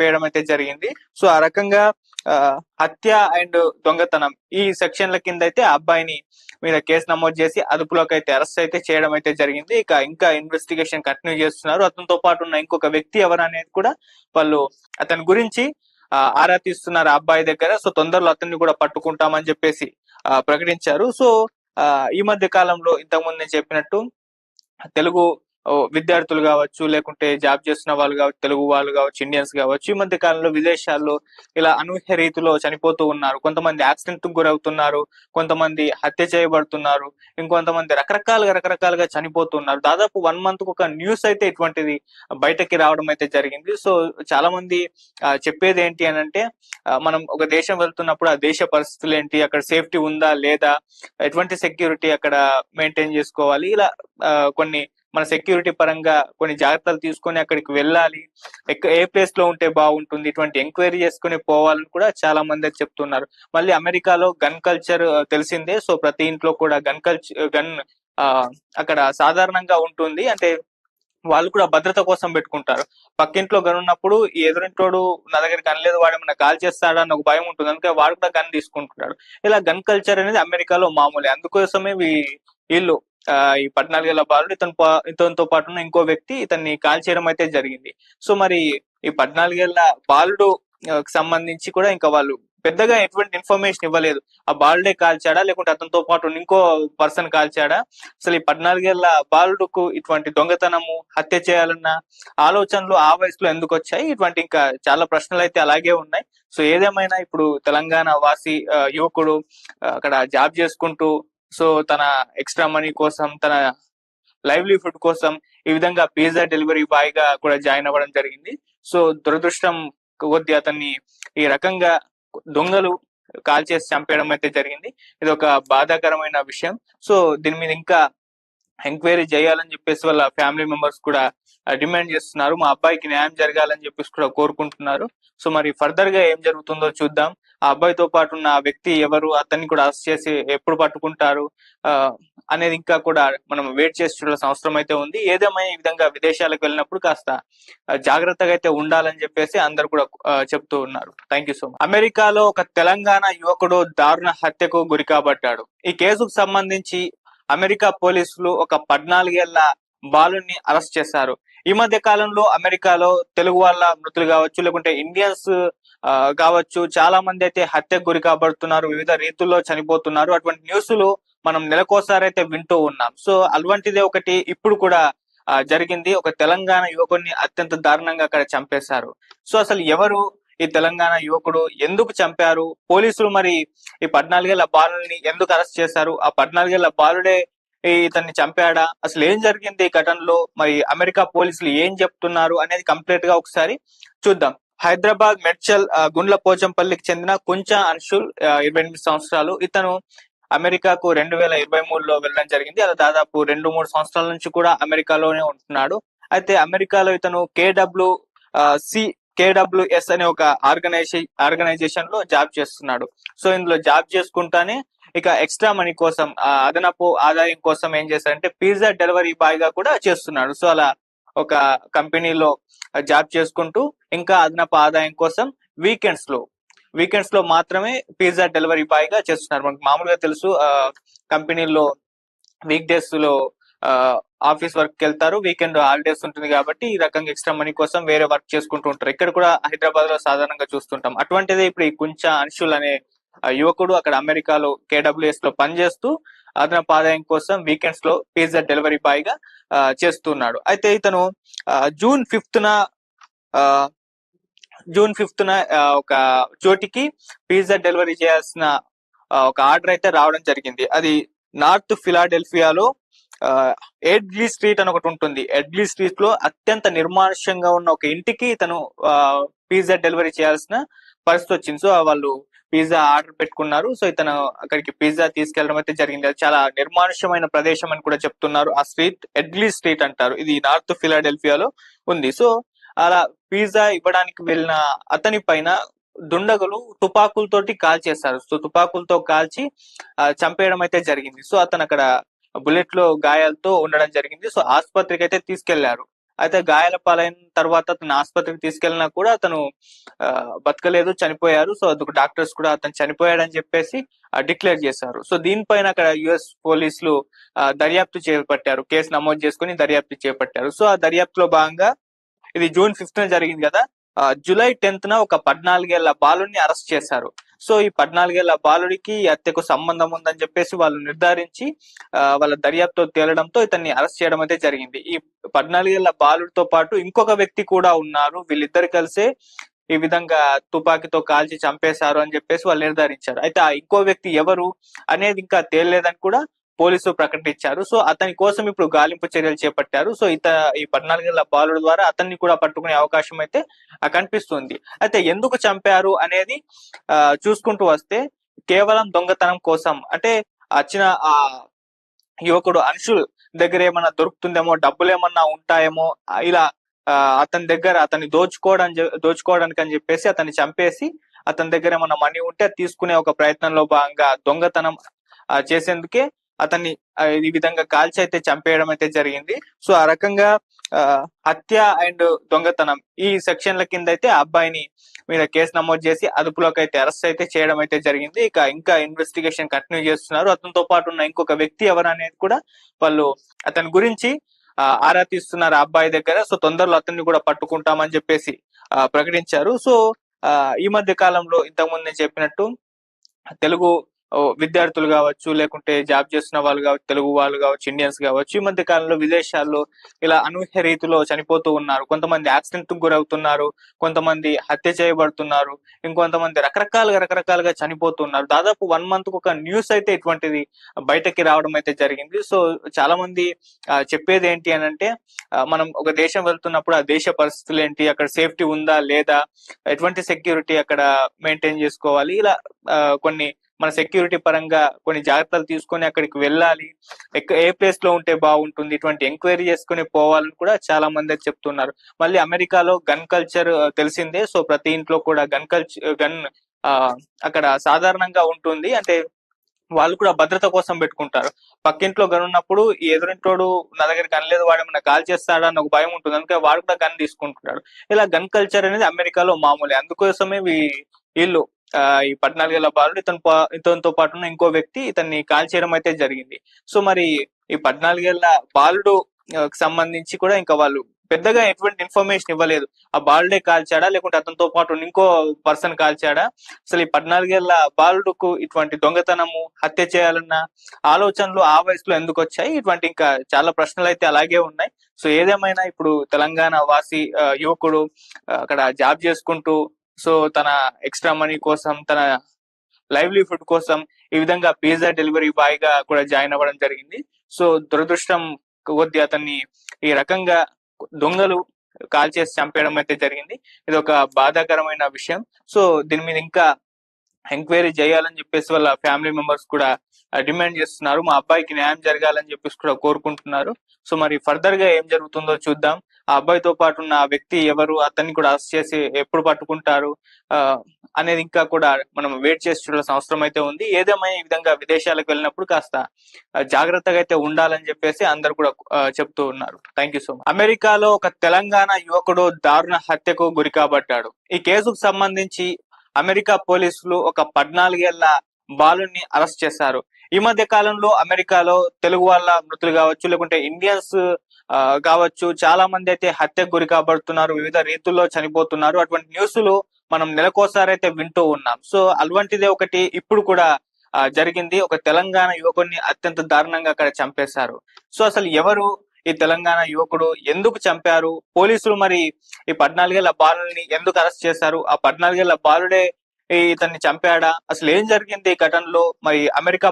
పేయడం అయితే జరిగింది. సో ఆ రకంగా హత్య అండ్ దొంగతనం ఈ సెక్షన్ల కింద అయితే ఆ అబ్బాయిని మీద కేసు నమోదు చేసి అదుపులోకి అయితే అరెస్ట్ అయితే చేయడం అయితే జరిగింది. ఇంకా ఇన్వెస్టిగేషన్ కంటిన్యూ చేస్తున్నారు. అతనితో పాటు ఉన్న ఇంకొక వ్యక్తి ఎవరు అనేది కూడా వాళ్ళు అతని గురించి ఆరా తీస్తున్నారు ఆ అబ్బాయి దగ్గర. సో తొందరలో అతన్ని కూడా పట్టుకుంటామని చెప్పేసి ప్రకటించారు. సో ఈ మధ్య కాలంలో ఇంతకుముందు నేను చెప్పినట్టు తెలుగు విద్యార్థులు కావచ్చు, లేకుంటే జాబ్ చేస్తున్న వాళ్ళు కావచ్చు, తెలుగు వాళ్ళు కావచ్చు, ఇండియన్స్ కావచ్చు, ఈ మధ్య కాలంలో విదేశాల్లో ఇలా అనూహ్య రీతిలో చనిపోతూ ఉన్నారు. కొంతమంది యాక్సిడెంట్ గురవుతున్నారు, కొంతమంది హత్య చేయబడుతున్నారు, ఇంకొంతమంది రకరకాలుగా చనిపోతున్నారు. దాదాపు 1 month ఒక న్యూస్ అయితే ఇటువంటిది బయటకి రావడం అయితే జరిగింది. సో చాలా మంది చెప్పేది ఏంటి అని అంటే, మనం ఒక దేశం వెళ్తున్నప్పుడు ఆ దేశ పరిస్థితులు ఏంటి, అక్కడ సేఫ్టీ ఉందా లేదా, ఎటువంటి సెక్యూరిటీ అక్కడ మెయింటైన్ చేసుకోవాలి, ఇలా కొన్ని మన సెక్యూరిటీ పరంగా కొన్ని జాగ్రత్తలు తీసుకొని అక్కడికి వెళ్ళాలి, ఏ ప్లేస్ లో ఉంటే బాగుంటుంది, ఇటువంటి ఎంక్వైరీ చేసుకుని పోవాలని కూడా చాలా మంది చెప్తున్నారు. మళ్ళీ అమెరికాలో గన్ కల్చర్ తెలిసిందే. సో ప్రతి ఇంట్లో కూడా గన్ అక్కడ సాధారణంగా ఉంటుంది. అంటే వాళ్ళు కూడా భద్రత కోసం పెట్టుకుంటారు. పక్కింట్లో గన్ ఉన్నప్పుడు ఈ ఎదురింటోడు నా దగ్గర గన్ లేదు, వాడు ఏమన్నా కాల్ చేస్తాడా అని ఒక భయం ఉంటుంది. అందుకే వాడు కూడా గన్ తీసుకుంటున్నాడు. ఇలా గన్ కల్చర్ అనేది అమెరికాలో మామూలే. అందుకోసమే వీళ్ళు ఈ 14 ఏళ్ల బాలుడు ఇతనితో పాటు ఉన్న ఇంకో వ్యక్తి ఇతన్ని కాల్ చేయడం అయితే జరిగింది. సో మరి ఈ 14 ఏళ్ల బాలుడు సంబంధించి కూడా ఇంకా వాళ్ళు పెద్దగా ఎటువంటి ఇన్ఫర్మేషన్ ఇవ్వలేదు. ఆ బాలుడే కాల్చాడా లేకుంటే అతనితో పాటు ఇంకో పర్సన్ కాల్చాడా, అసలు ఈ 14 ఏళ్ల బాలుడుకు ఇటువంటి దొంగతనము, హత్య చేయాలన్న ఆలోచనలు ఆ వయసులో ఎందుకు వచ్చాయి, ఇటువంటి ఇంకా చాలా ప్రశ్నలు అయితే అలాగే ఉన్నాయి. సో ఏదేమైనా ఇప్పుడు తెలంగాణ వాసి యువకుడు అక్కడ జాబ్ చేసుకుంటూ, సో తన ఎక్స్ట్రా మనీ కోసం, తన లైవ్లీహుడ్ కోసం ఈ విధంగా పిజ్జా డెలివరీ బాయ్ గా కూడా జాయిన్ అవ్వడం జరిగింది. సో దురదృష్టం కొద్ది అతన్ని ఈ రకంగా దొంగలు కాల్ చేసి చంపేయడం అయితే జరిగింది. ఇది ఒక బాధాకరమైన విషయం. సో దీని మీద ఇంకా ఎంక్వైరీ చేయాలని చెప్పేసి వాళ్ళ ఫ్యామిలీ మెంబర్స్ కూడా డిమాండ్ చేస్తున్నారు. మా అబ్బాయికి న్యాయం జరగాలని చెప్పేసి కూడా కోరుకుంటున్నారు. సో మరి ఫర్దర్ గా ఏం జరుగుతుందో చూద్దాం. ఆ అబ్బాయితో పాటు ఉన్న వ్యక్తి ఎవరు, అతన్ని కూడా అరెస్ట్ చేసి ఎప్పుడు పట్టుకుంటారు అనేది ఇంకా కూడా మనం వెయిట్ చేసి చూడాల్సిన అవసరం అయితే ఉంది. ఏదేమైనా ఈ విధంగా విదేశాలకు వెళ్ళినప్పుడు కాస్త జాగ్రత్తగా అయితే ఉండాలని చెప్పేసి అందరు కూడా చెప్తూ ఉన్నారు. Thank you so much. అమెరికాలో ఒక తెలంగాణ యువకుడు దారుణ హత్యకు గురి కాబడ్డాడు. ఈ కేసుకు సంబంధించి అమెరికా పోలీసులు ఒక 14 ఏళ్ల బాలుని అరెస్ట్ చేశారు. ఈ మధ్య కాలంలో అమెరికాలో తెలుగు వాళ్ళ మృతులు కావచ్చు, లేకుంటే ఇండియన్స్ కావచ్చు, చాలా మంది అయితే హత్యకు గురి కాబడుతున్నారు, వివిధ రీతుల్లో చనిపోతున్నారు. అటువంటి న్యూస్లు మనం నెలకోసారి అయితే వింటూ ఉన్నాం. సో అటువంటిదే ఒకటి ఇప్పుడు కూడా జరిగింది. ఒక తెలంగాణ యువకుడిని అత్యంత దారుణంగా అక్కడ చంపేశారు. సో అసలు ఎవరు ఈ తెలంగాణ యువకుడు, ఎందుకు చంపారు, పోలీసులు మరి ఈ 14 ఏళ్ల బాలుని ఎందుకు అరెస్ట్ చేశారు, ఆ 14 ఏళ్ల బాలుడే ఇతన్ని చంపాడా, అసలు ఏం జరిగింది ఈ ఘటనలో, మరి అమెరికా పోలీసులు ఏం చెప్తున్నారు అనేది కంప్లీట్ గా ఒకసారి చూద్దాం. హైదరాబాద్ మెడ్చల్ గుండ్ల పోచంపల్లికి చెందిన కుంచా అన్షుల్ 28 సంవత్సరాలు. ఇతను అమెరికాకు 2023లో వెళ్ళడం జరిగింది. అలా దాదాపు 2-3 సంవత్సరాల నుంచి కూడా అమెరికాలోనే ఉంటున్నాడు. అయితే అమెరికాలో ఇతను కేడబ్ల్యూఎస్ అనే ఒక ఆర్గనైజేషన్ లో జాబ్ చేస్తున్నాడు. సో ఇందులో జాబ్ చేసుకుంటానే ఇక ఎక్స్ట్రా మనీ కోసం, అదనపు ఆదాయం కోసం ఏం చేశారంటే పిజ్జా డెలివరీ బాయ్ గా కూడా చేస్తున్నాడు. సో అలా ఒక కంపెనీలో జాబ్ చేసుకుంటూ ఇంకా అదనపు ఆదాయం కోసం వీకెండ్స్ లో మాత్రమే పిజ్జా డెలివరీ బాయ్ గా చేస్తున్నారు. మనకు మామూలుగా తెలుసు కంపెనీల్లో వీక్ డేస్ లో ఆఫీస్ వర్క్ వెళ్తారు, వీకెండ్ హాలిడేస్ ఉంటుంది కాబట్టి ఈ రకంగా ఎక్స్ట్రా మనీ కోసం వేరే వర్క్ చేసుకుంటూ ఉంటారు. ఇక్కడ కూడా హైదరాబాద్ లో సాధారణంగా చూస్తుంటాం. అటువంటిదే ఇప్పుడు ఈ కుంచా అన్షుల్ అనే యువకుడు అక్కడ అమెరికాలో కేడబ్ల్యూఎస్ లో పనిచేస్తూ అదనపు ఆదాయం కోసం వీకెండ్స్ లో పిజ్జా డెలివరీ బాయ్ గా చేస్తున్నాడు. అయితే ఇతను జూన్ ఫిఫ్త్ న ఒక చోటికి పిజ్జా డెలివరీ చేయాల్సిన ఒక ఆర్డర్ అయితే రావడం జరిగింది. అది నార్త్ ఫిలాడెల్ఫియాలో ఎడ్లీ స్ట్రీట్ అని ఒకటి ఉంటుంది. ఎడ్లీ స్ట్రీట్ లో అత్యంత నిర్మానుష్యంగా ఉన్న ఒక ఇంటికి ఇతను పిజ్జా డెలివరీ చేయాల్సిన పరిస్థితి వచ్చింది. సో వాళ్ళు పిజ్జా ఆర్డర్ పెట్టుకున్నారు. సో ఇతను అక్కడికి పిజ్జా తీసుకెళ్లడం అయితే జరిగింది. అది చాలా నిర్మానుష్యమైన ప్రదేశం అని కూడా చెప్తున్నారు. ఆ స్ట్రీట్ ఎడ్లీ స్ట్రీట్ అంటారు. ఇది నార్త్ ఫిలాడెల్ఫియాలో ఉంది. సో అలా పిజ్జా ఇవ్వడానికి వెళ్ళిన అతని పైన దుండగులు తుపాకులతోటి కాల్చేశారు. సో తుపాకులతో కాల్చి చంపేయడం అయితే జరిగింది. సో అతను అక్కడ బుల్లెట్ లో గాయాలతో ఉండడం జరిగింది. సో ఆసుపత్రికి అయితే తీసుకెళ్లారు. అయితే గాయాల పాలైన తర్వాత అతను ఆసుపత్రికి తీసుకెళ్ళినా కూడా అతను బతకలేదు, చనిపోయారు. సో అందుకు డాక్టర్స్ కూడా అతను చనిపోయాడని చెప్పేసి డిక్లేర్ చేశారు. సో దీనిపైన అక్కడ యుఎస్ పోలీసులు దర్యాప్తు చేపట్టారు, కేసు నమోదు చేసుకుని దర్యాప్తు చేపట్టారు. సో ఆ దర్యాప్తులో భాగంగా ఇది జూన్ 5th జరిగింది కదా, జూలై 10th ఒక 14 ఏళ్ల బాలుడిని అరెస్ట్ చేశారు. సో ఈ 14 ఏళ్ల బాలుడికి ఈ హత్యకు సంబంధం ఉందని చెప్పేసి వాళ్ళు నిర్ధారించి వాళ్ళ దర్యాప్తు తేలడంతో ఇతన్ని అరెస్ట్ చేయడం అయితే జరిగింది. ఈ 14 ఏళ్ల బాలుడితో పాటు ఇంకొక వ్యక్తి కూడా ఉన్నారు. వీళ్ళిద్దరు కలిసే ఈ విధంగా తుపాకీతో కాల్చి చంపేశారు అని చెప్పేసి వాళ్ళు నిర్ధారించారు. అయితే ఆ ఇంకో వ్యక్తి ఎవరు అనేది ఇంకా తేలలేదని కూడా పోలీసులు ప్రకటించారు. సో అతని కోసం ఇప్పుడు గాలింపు చర్యలు చేపట్టారు. సో ఈ 14 ఏళ్ల బాలుడు ద్వారా అతన్ని కూడా పట్టుకునే అవకాశం అయితే కనిపిస్తుంది. అయితే ఎందుకు చంపారు అనేది చూసుకుంటూ వస్తే కేవలం దొంగతనం కోసం, అంటే వచ్చిన ఆ యువకుడు అన్షుల్ దగ్గర ఏమన్నా దొరుకుతుందేమో, డబ్బులు ఏమన్నా ఉంటాయేమో, ఇలా అతని దగ్గర అతన్ని దోచుకోవడానికి అని చెప్పేసి అతన్ని చంపేసి అతని దగ్గర ఏమన్నా మనీ ఉంటే అది తీసుకునే ఒక ప్రయత్నంలో భాగంగా దొంగతనం చేసేందుకే అతన్ని ఈ విధంగా కాల్చి అయితే చంపేయడం అయితే జరిగింది. సో ఆ రకంగా హత్య అండ్ దొంగతనం ఈ సెక్షన్ల కింద అయితే ఆ అబ్బాయిని మీద కేసు నమోదు చేసి అదుపులోకి అయితే అరెస్ట్ అయితే చేయడం అయితే జరిగింది. ఇంకా ఇన్వెస్టిగేషన్ కంటిన్యూ చేస్తున్నారు. అతనితో పాటు ఉన్న ఇంకొక వ్యక్తి ఎవరు అనేది కూడా వాళ్ళు అతని గురించి ఆరా తీస్తున్నారు ఆ అబ్బాయి దగ్గర. సో తొందరలో అతన్ని కూడా పట్టుకుంటామని చెప్పేసి ప్రకటించారు. సో ఈ మధ్య కాలంలో ఇంతకుముందు నేను చెప్పినట్టు తెలుగు విద్యార్థులు కావచ్చు, లేకుంటే జాబ్ చేస్తున్న వాళ్ళు కావచ్చు, తెలుగు వాళ్ళు కావచ్చు, ఇండియన్స్ కావచ్చు, ఈ మధ్య కాలంలో విదేశాల్లో ఇలా అనూహ్య రీతిలో చనిపోతూ ఉన్నారు. కొంతమంది యాక్సిడెంట్ కు గురవుతున్నారు, కొంతమంది హత్య చేయబడుతున్నారు, ఇంకొంతమంది రకరకాలుగా చనిపోతున్నారు. దాదాపు 1 month కు ఒక న్యూస్ అయితే ఇటువంటిది బయటకి రావడం అయితే జరిగింది. సో చాలా మంది చెప్పేది ఏంటి అని అంటే, మనం ఒక దేశం వెళ్తున్నప్పుడు ఆ దేశ పరిస్థితులు ఏంటి, అక్కడ సేఫ్టీ ఉందా లేదా, ఎటువంటి సెక్యూరిటీ అక్కడ మెయింటైన్ చేసుకోవాలి, ఇలా కొన్ని మన సెక్యూరిటీ పరంగా కొన్ని జాగ్రత్తలు తీసుకొని అక్కడికి వెళ్ళాలి, ఏ ప్లేస్ లో ఉంటే బాగుంటుంది, ఇటువంటి ఎంక్వైరీ చేసుకుని పోవాలని కూడా చాలా మంది చెప్తున్నారు. మళ్ళీ అమెరికాలో గన్ కల్చర్ తెలిసిందే. సో ప్రతి ఇంట్లో కూడా గన్ అక్కడ సాధారణంగా ఉంటుంది. అంటే వాళ్ళు కూడా భద్రత కోసం పెట్టుకుంటారు. పక్కింట్లో గన్ ఉన్నప్పుడు ఈ ఎదురింటోడు నా దగ్గర గన్ లేదు, వాడు ఏమన్నా కాల్ చేస్తాడా అని ఒక భయం ఉంటుంది, అందుకే వాడు కూడా గన్ తీసుకుంటున్నాడు. ఇలా గన్ కల్చర్ అనేది అమెరికాలో మామూలే. అందుకోసమే వీళ్ళు ఈ 14 ఏళ్ల బాలుడు ఇతనితో పాటు ఉన్న ఇంకో వ్యక్తి ఇతన్ని కాల్ చేయడం అయితే జరిగింది. సో మరి ఈ 14 ఏళ్ల బాలుడు సంబంధించి కూడా ఇంకా వాళ్ళు పెద్దగా ఎటువంటి ఇన్ఫర్మేషన్ ఇవ్వలేదు. ఆ బాలుడే కాల్చాడా లేకుంటే అతనితో పాటు ఇంకో పర్సన్ కాల్చాడా, అసలు ఈ 14 ఏళ్ల బాలుడుకు ఇటువంటి దొంగతనము, హత్య చేయాలన్న ఆలోచనలు ఆ వయసులో ఎందుకు వచ్చాయి, ఇటువంటి ఇంకా చాలా ప్రశ్నలు అయితే అలాగే ఉన్నాయి. సో ఏదేమైనా ఇప్పుడు తెలంగాణ వాసి యువకుడు అక్కడ జాబ్ చేసుకుంటూ సో తన ఎక్స్ట్రా మనీ కోసం, తన లైవ్లీహుడ్ కోసం ఈ విధంగా పిజ్జా డెలివరీ బాయ్ గా కూడా జాయిన్ అవ్వడం జరిగింది. సో దురదృష్టం కొద్ది అతన్ని ఈ రకంగా దొంగలు కాల్ చేసి చంపేయడం అయితే జరిగింది. ఇది ఒక బాధాకరమైన విషయం. సో దీని మీద ఇంకా ఎంక్వైరీ చేయాలని చెప్పేసి వాళ్ళ ఫ్యామిలీ మెంబర్స్ కూడా డిమాండ్ చేస్తున్నారు. మా అబ్బాయికి న్యాయం జరగాలని చెప్పేసి కూడా కోరుకుంటున్నారు. సో మరి ఫర్దర్ గా ఏం జరుగుతుందో చూద్దాం. ఆ అబ్బాయితో పాటు ఉన్న వ్యక్తి ఎవరు, అతన్ని కూడా అరెస్ట్ చేసి ఎప్పుడు పట్టుకుంటారు అనేది ఇంకా కూడా మనం వెయిట్ చేసి చూడాల్సిన అవసరం అయితే ఉంది. ఏదేమైనా ఈ విధంగా విదేశాలకు వెళ్ళినప్పుడు కాస్త జాగ్రత్తగా అయితే ఉండాలని చెప్పేసి అందరు కూడా చెప్తూ ఉన్నారు. Thank you so much. అమెరికాలో ఒక తెలంగాణ యువకుడు దారుణ హత్యకు గురి కాబట్టాడు. ఈ కేసుకు సంబంధించి అమెరికా పోలీసులు ఒక 14 ఏళ్ల బాలుని అరెస్ట్ చేశారు. ఈ మధ్య కాలంలో అమెరికాలో తెలుగు వాళ్ళ మృతులు కావచ్చు, లేకుంటే ఇండియన్స్ కావచ్చు, చాలా మంది అయితే హత్యకు గురి కాబడుతున్నారు, వివిధ రీతుల్లో చనిపోతున్నారు. అటువంటి న్యూస్లు మనం నెలకోసారి అయితే వింటూ ఉన్నాం. సో అటువంటిదే ఒకటి ఇప్పుడు కూడా జరిగింది. ఒక తెలంగాణ యువకుడిని అత్యంత దారుణంగా అక్కడ చంపేశారు. సో అసలు ఎవరు ఈ తెలంగాణ యువకుడు, ఎందుకు చంపారు, పోలీసులు మరి ఈ 14 ఏళ్ల బాలుని ఎందుకు అరెస్ట్ చేశారు, ఆ 14 ఏళ్ల బాలుడే ఇతన్ని చంపాడా, అసలు ఏం జరిగింది ఈ ఘటనలో, మరి అమెరికా